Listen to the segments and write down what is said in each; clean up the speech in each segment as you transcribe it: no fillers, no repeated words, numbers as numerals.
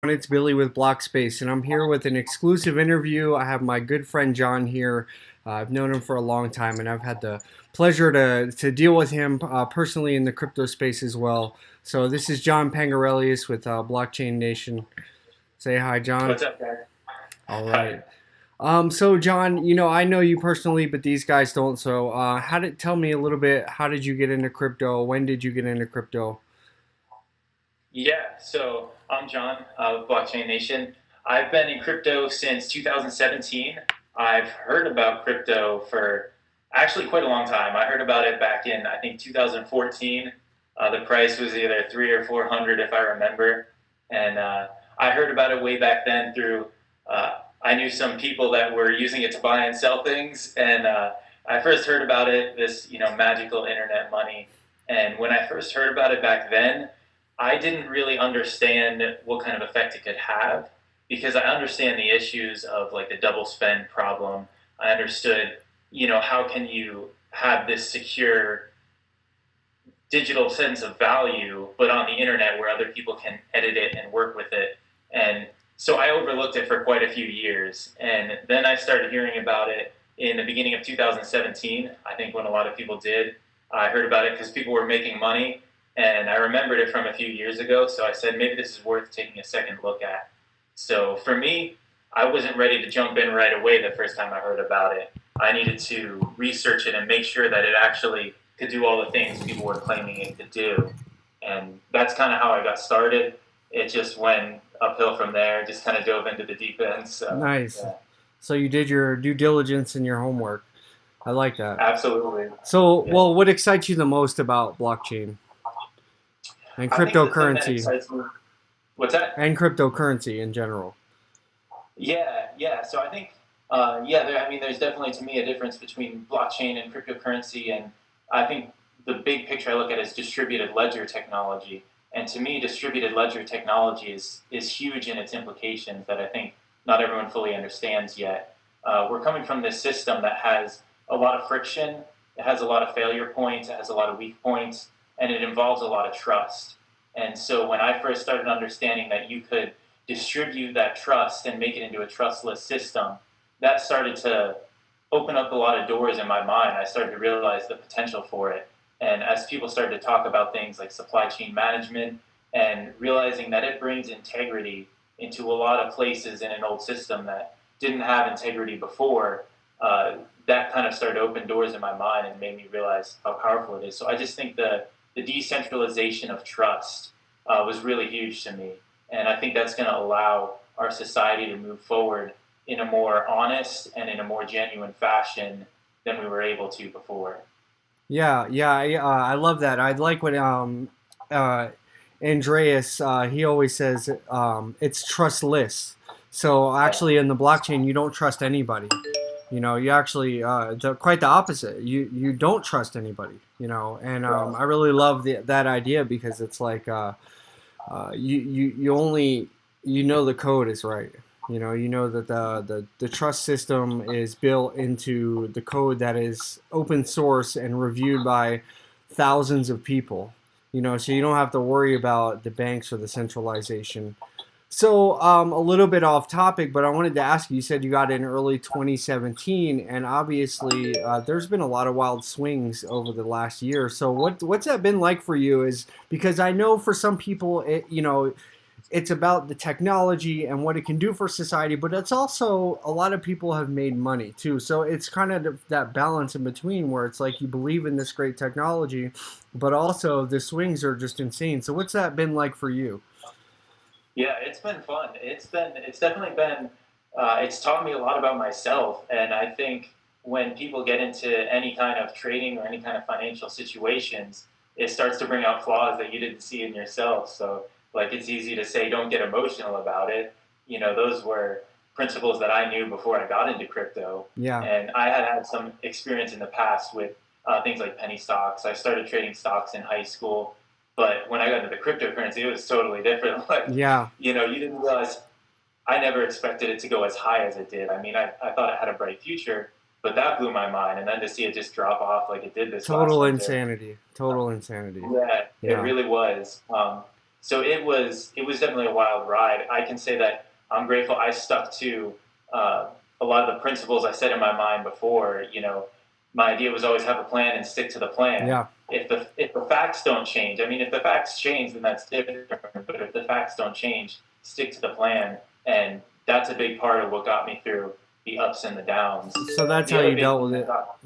It's Billy with BLOQspace, and I'm here with an exclusive interview. I have my good friend John here. I've known him for a long time, and I've had the pleasure to deal with him personally in the crypto space as well. So this is John Pangarelius with Blockchain Nation. Say hi, John. What's up, guys? All Hi. right. So John, I know you personally, but these guys don't. So tell me a little bit? How did you get into crypto? When did you get into crypto? Yeah, so I'm John with Blockchain Nation. I've been in crypto since 2017. I've heard about crypto for actually quite a long time. I heard about it back in, I think, 2014. The price was either three or 400, if I remember. And I heard about it way back then through, I knew some people that were using it to buy and sell things. And I first heard about it, this, magical internet money. And when I first heard about it back then, I didn't really understand what kind of effect it could have because I understand the issues of like the double spend problem. I understood, how can you have this secure digital sense of value, but on the internet where other people can edit it and work with it. And so I overlooked it for quite a few years. And then I started hearing about it in the beginning of 2017, I think when a lot of people did. I heard about it because people were making money and I remembered it from a few years ago. So I said, maybe this is worth taking a second look at. So for me, I wasn't ready to jump in right away the first time I heard about it. I needed to research it and make sure that it actually could do all the things people were claiming it could do. And that's kind of how I got started. It just went uphill from there, just kind of dove into the deep end. So, Nice. yeah, So you did your due diligence and your homework. I like that. absolutely. So, Yeah. well, what excites you the most about blockchain and I think the thing that cryptocurrency excites me, what's that? and cryptocurrency in general? Yeah, yeah. So I think, I mean, there's definitely to me a difference between blockchain and cryptocurrency, and I think the big picture I look at is distributed ledger technology. And to me, distributed ledger technology is huge in its implications that I think not everyone fully understands yet. We're coming from this system that has a lot of friction, it has a lot of failure points, it has a lot of weak points, and it involves a lot of trust. And so when I first started understanding that you could distribute that trust and make it into a trustless system, that started to open up a lot of doors in my mind. I started to realize the potential for it. And as people started to talk about things like supply chain management and realizing that it brings integrity into a lot of places in an old system that didn't have integrity before, that kind of started to open doors in my mind and made me realize how powerful it is. So I just think the decentralization of trust was really huge to me. And I think that's going to allow our society to move forward in a more honest and in a more genuine fashion than we were able to before. Yeah, yeah, I love that. I like what uh, Andreas he always says it's trustless. So Yeah. actually, in the blockchain, you don't trust anybody. You actually quite the opposite. You don't trust anybody. And Right. I really love that idea because it's like you only the code is right. You know that the trust system is built into the code that is open source and reviewed by thousands of people. So you don't have to worry about the banks or the centralization. So, a little bit off topic, but I wanted to ask you. You said you got in early 2017, and obviously, there's been a lot of wild swings over the last year. So, what's that been like for you? Is because I know for some people, it's about the technology and what it can do for society, but it's also a lot of people have made money too. So it's kind of that balance in between where it's like you believe in this great technology, but also the swings are just insane. So, what's that been like for you? Yeah, it's been fun. It's definitely been, it's taught me a lot about myself. And I think when people get into any kind of trading or any kind of financial situations, it starts to bring out flaws that you didn't see in yourself. So, like, it's easy to say, don't get emotional about it. Those were principles that I knew before I got into crypto. Yeah. And I had some experience in the past with things like penny stocks. I started trading stocks in high school. But when I got into the cryptocurrency, it was totally different. Like, Yeah, you didn't realize I never expected it to go as high as it did. I mean, I thought it had a bright future, but that blew my mind. And then to see it just drop off like it did this last total winter, insanity. Total insanity. yeah, it Yeah. really was. So it was definitely a wild ride. I can say that I'm grateful I stuck to a lot of the principles I set in my mind before. My idea was always have a plan and stick to the plan. Yeah. If the facts don't change, I mean, if the facts change, then that's different. But if the facts don't change, stick to the plan, and that's a big part of what got me through the ups and the downs. So that's The how other you big dealt thing with that it. got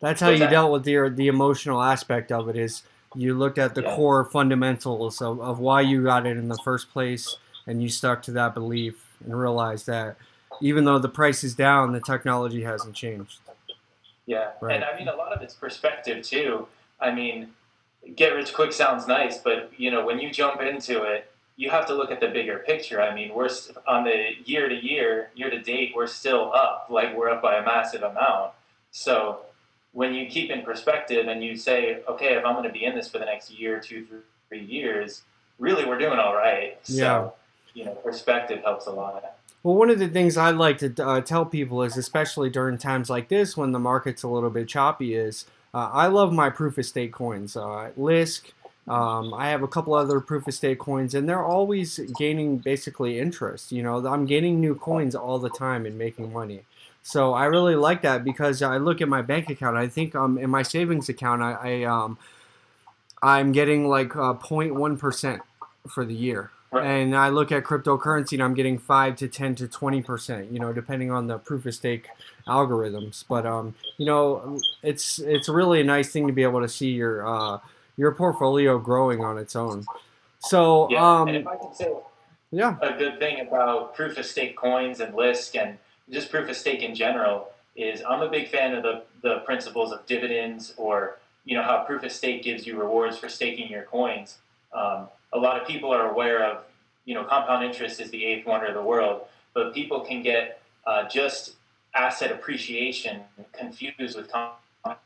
That's how what's you that? dealt with the emotional aspect of it is you looked at the Yeah, core fundamentals of why you got it in the first place and you stuck to that belief and realized that even though the price is down, the technology hasn't changed. yeah, and Right. I mean a lot of it's perspective too. I mean, get rich quick sounds nice, but when you jump into it, you have to look at the bigger picture. I mean, on the year to date, we're still up. Like we're up by a massive amount. So when you keep in perspective and you say, okay, if I'm going to be in this for the next year, 2, 3 years, really we're doing all right. Yeah. So perspective helps a lot. Well, one of the things I like to tell people is, especially during times like this when the market's a little bit choppy, is I love my proof of stake coins. Lisk, I have a couple other proof of stake coins, and they're always gaining basically interest. I'm gaining new coins all the time and making money. So I really like that because I look at my bank account. I think in my savings account, I'm getting like 0.1% for the year. Right. And I look at cryptocurrency and I'm getting 5 to 10 to 20%, depending on the proof of stake algorithms. But it's really a nice thing to be able to see your portfolio growing on its own. So Yeah, and if I can say yeah, a good thing about proof of stake coins and Lisk and just proof of stake in general is I'm a big fan of the principles of dividends, or how proof of stake gives you rewards for staking your coins. A lot of people are aware of compound interest is the eighth wonder of the world, but people can get just asset appreciation confused with compound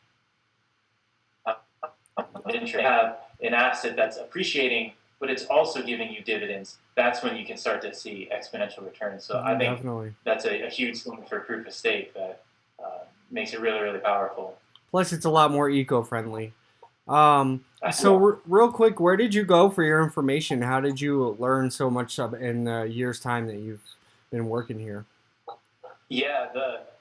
interest. They have an asset that's appreciating, but it's also giving you dividends. That's when you can start to see exponential returns. So I think definitely. that's a huge thing for proof of stake that makes it really, really powerful. Plus, it's a lot more eco-friendly. So Yeah, real quick, where did you go for your information? How did you learn so much in a year's time that you've been working here? yeah.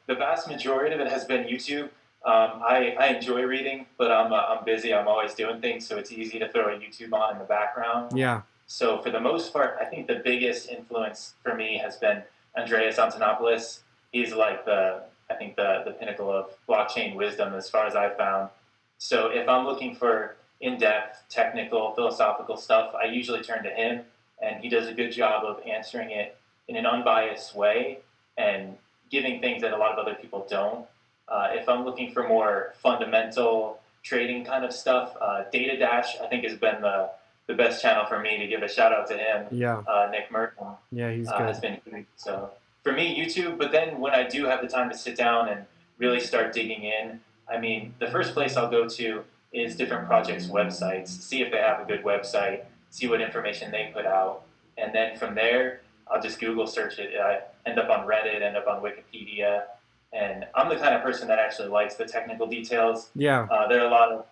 The vast majority of it has been YouTube. I enjoy reading, but I'm busy. I'm always doing things, so it's easy to throw a YouTube on in the background. Yeah, So for the most part, I think the biggest influence for me has been Andreas Antonopoulos. He's like I think the pinnacle of blockchain wisdom as far as I've found. So if I'm looking for in-depth, technical, philosophical stuff, I usually turn to him, and he does a good job of answering it in an unbiased way and giving things that a lot of other people don't. If I'm looking for more fundamental trading kind of stuff, Data Dash I think has been the best channel for me to give a shout out to him. yeah, Nick Merton yeah. He's has good. been huge. So for me, YouTube. But then when I do have the time to sit down and really start digging in, I mean, the first place I'll go to is different projects' websites, see if they have a good website, see what information they put out, and then from there, I'll just Google search it. I end up on Reddit, end up on Wikipedia, and I'm the kind of person that actually likes the technical details. Yeah, There are a lot of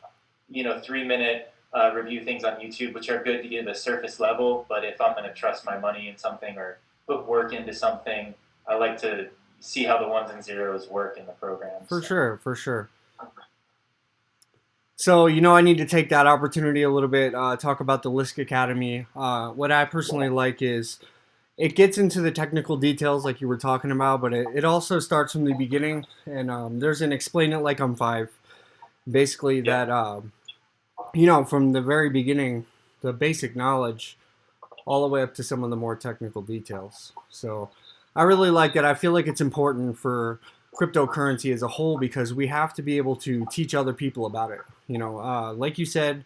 3-minute review things on YouTube, which are good to get the surface level. But if I'm going to trust my money in something or put work into something, I like to see how the ones and zeros work in the programs. for sure, for sure. So, I need to take that opportunity a little bit, talk about the Lisk Academy. What I personally like is it gets into the technical details like you were talking about, but it also starts from the beginning. And there's an explain it like I'm five. Basically, Yeah, that, from the very beginning, the basic knowledge all the way up to some of the more technical details. So I really like that. I feel like it's important for cryptocurrency as a whole because we have to be able to teach other people about it. Like you said,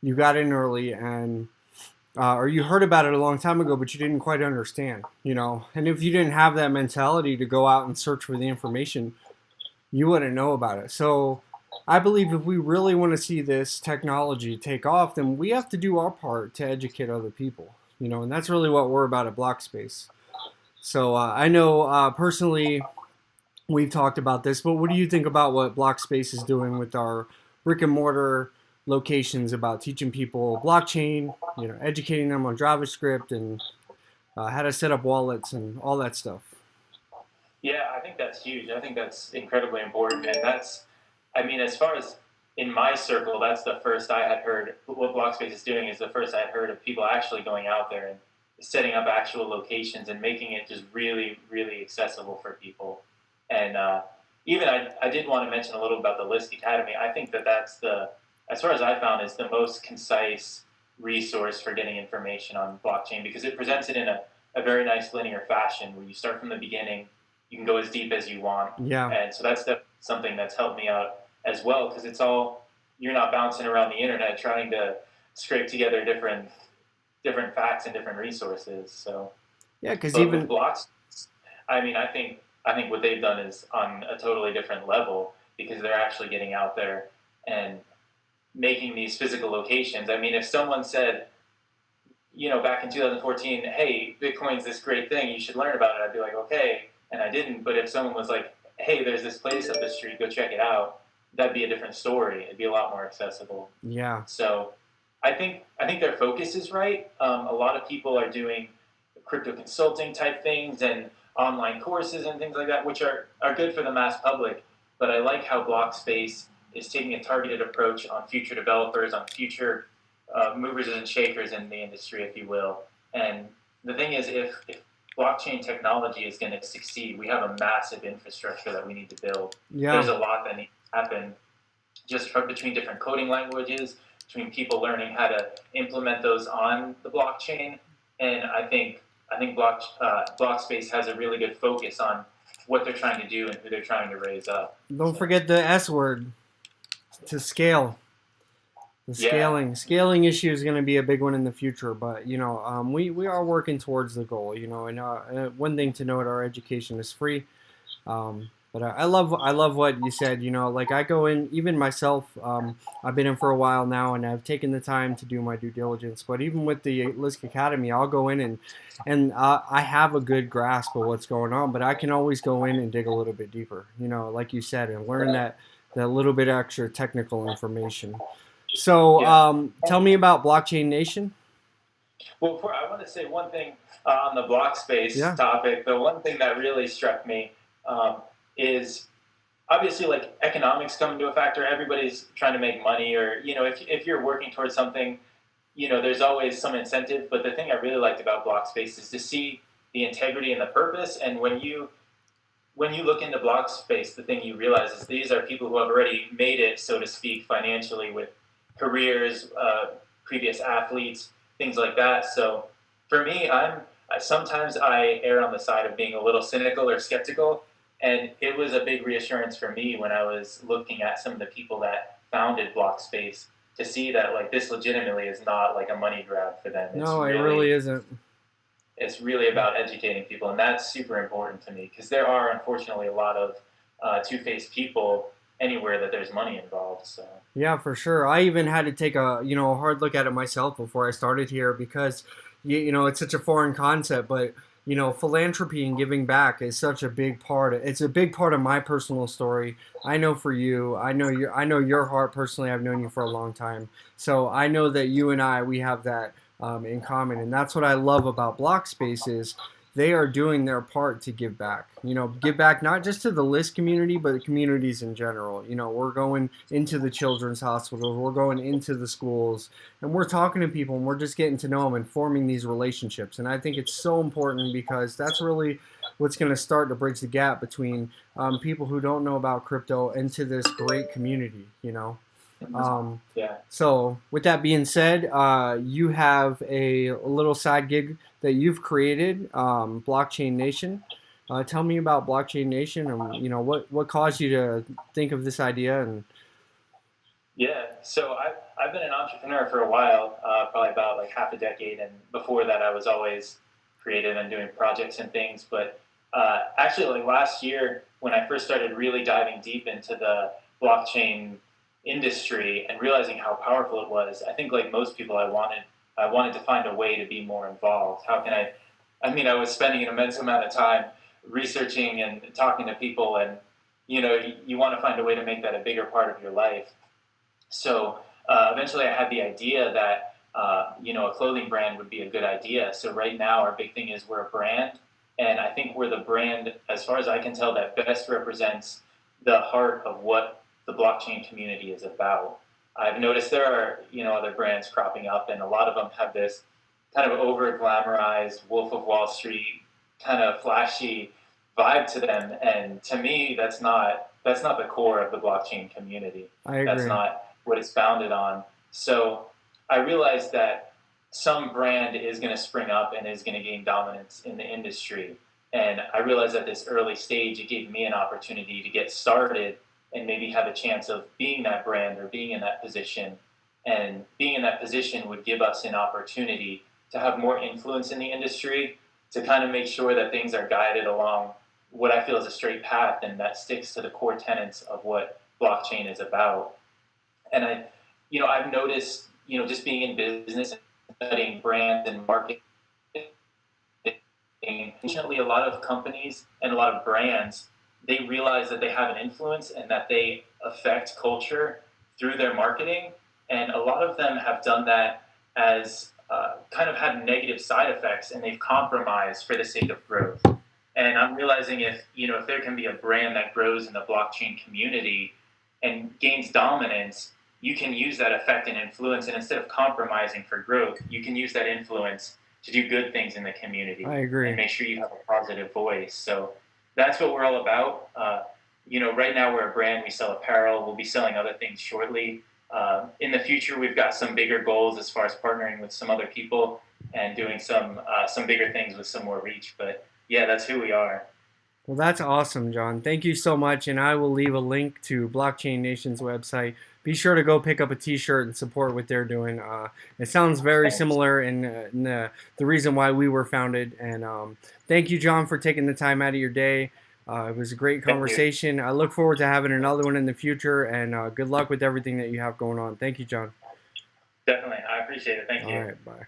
you got in early and or you heard about it a long time ago, but you didn't quite understand. And if you didn't have that mentality to go out and search for the information, you wouldn't know about it. So I believe if we really want to see this technology take off, then we have to do our part to educate other people. And that's really what we're about at BLOQspace. So I know personally we've talked about this, but what do you think about what BLOQspace is doing with our brick and mortar locations about teaching people blockchain, educating them on JavaScript and how to set up wallets and all that stuff. Yeah, I think that's huge. I think that's incredibly important, and that's, I mean, as far as in my circle, that's the first I had heard. What BLOQspace is doing is the first I had heard of people actually going out there and setting up actual locations and making it just really, really accessible for people. And even I did want to mention a little about the Lisk Academy. I think that that's the, as far as I found, is the most concise resource for getting information on blockchain because it presents it in a very nice linear fashion where you start from the beginning, you can go as deep as you want. Yeah. And so that's something that's helped me out as well because it's all, you're not bouncing around the internet trying to scrape together different facts and different resources. So yeah, because but even with blocks, I mean, I think what they've done is on a totally different level because they're actually getting out there and making these physical locations. I mean, if someone said, back in 2014, hey, Bitcoin's this great thing, you should learn about it, I'd be like, okay, and I didn't. But if someone was like, hey, there's this place up the street, go check it out, that'd be a different story. It'd be a lot more accessible. yeah, So I think their focus is right. A lot of people are doing crypto consulting type things and online courses and things like that, which are good for the mass public. But I like how BLOQspace is taking a targeted approach on future developers, on future movers and shakers in the industry, if you will. And the thing is, if blockchain technology is going to succeed, we have a massive infrastructure that we need to build. yeah. There's a lot that needs to happen just between different coding languages, between people learning how to implement those on the blockchain. And I think BLOQspace has a really good focus on what they're trying to do and who they're trying to raise up. Don't forget the S word, to scale. The scaling issue is going to be a big one in the future, but we are working towards the goal. And one thing to note: our education is free. But I love what you said. Like I go in, even myself. I've been in for a while now, and I've taken the time to do my due diligence. But even with the Lisk Academy, I'll go in and I have a good grasp of what's going on. But I can always go in and dig a little bit deeper. Like you said, and learn that little bit extra technical information. So Yeah. tell me about Blockchain Nation. Well, I want to say one thing on the BLOQspace Yeah. topic. The one thing that really struck me is obviously like economics come into a factor. Everybody's trying to make money, or if you're working towards something, there's always some incentive. But the thing I really liked about BLOQspace is to see the integrity and the purpose. And when you look into BLOQspace, the thing you realize is these are people who have already made it, so to speak, financially with careers, previous athletes, things like that. So for me, sometimes I err on the side of being a little cynical or skeptical, and it was a big reassurance for me when I was looking at some of the people that founded BLOQspace to see that like this legitimately is not like a money grab for them. No, it really isn't. It's really about educating people, and that's super important to me because there are unfortunately a lot of two-faced people anywhere that there's money involved. So Yeah, for sure. I even had to take a hard look at it myself before I started here because it's such a foreign concept, but philanthropy and giving back is such a big part. It's a big part of my personal story. I know for you, I know your heart personally. I've known you for a long time. So I know that you and we have that in common. And that's what I love about BLOQspace is they are doing their part to give back. Give back not just to the Lisk community, but the communities in general. We're going into the children's hospitals, we're going into the schools, and we're talking to people, and we're just getting to know them and forming these relationships. And I think it's so important because that's really what's going to start to bridge the gap between people who don't know about crypto into this great community. yeah. So with that being said, you have a little side gig that you've created, Blockchain Nation. Tell me about Blockchain Nation and what caused you to think of this idea and Yeah, so I've been an entrepreneur for a while, probably about like half a decade, and before that, I was always creative and doing projects and things. But actually, like last year, when I first started really diving deep into the blockchain industry and realizing how powerful it was, I think like most people, I wanted to find a way to be more involved. How can I? I mean, I was spending an immense amount of time researching and talking to people, and you want to find a way to make that a bigger part of your life. So eventually I had the idea that a clothing brand would be a good idea. So right now our big thing is we're a brand, and I think we're the brand, as far as I can tell, that best represents the heart of what the blockchain community is about. I've noticed there are other brands cropping up, and a lot of them have this kind of over glamorized Wolf of Wall Street kind of flashy vibe to them, and to me that's not the core of the blockchain community. I That's agree. not what it's founded on. So I realized that some brand is going to spring up and is going to gain dominance in the industry. And I realized at this early stage, it gave me an opportunity to get started and maybe have a chance of being that brand or being in that position. And being in that position would give us an opportunity to have more influence in the industry, to kind of make sure that things are guided along what I feel is a straight path and that sticks to the core tenets of what blockchain is about. And I've noticed, just being in business and studying brands and marketing, unfortunately, a lot of companies and a lot of brands, they realize that they have an influence and that they affect culture through their marketing. And a lot of them have done that as kind of had negative side effects, and they've compromised for the sake of growth. And I'm realizing if there can be a brand that grows in the blockchain community and gains dominance, you can use that effect and influence, and instead of compromising for growth, you can use that influence to do good things in the I community and agree. make sure you have a positive voice. So that's what we're all about. Right now we're a brand. We sell apparel. We'll be selling other things shortly. In the future, we've got some bigger goals as far as partnering with some other people and doing some bigger things with some more reach. But yeah, that's who we are. Well, that's awesome, John. Thank you so much. And I will leave a link to Blockchain Nation's website. Be sure to go pick up a T-shirt and support what they're doing. It sounds very Thanks. similar in the reason why we were founded. And thank you, John, for taking the time out of your day. It was a great Thank you. conversation. I look forward to having another one in the future. And good luck with everything that you have going on. Thank you, John. Definitely. I appreciate it. Thank All you. right, bye.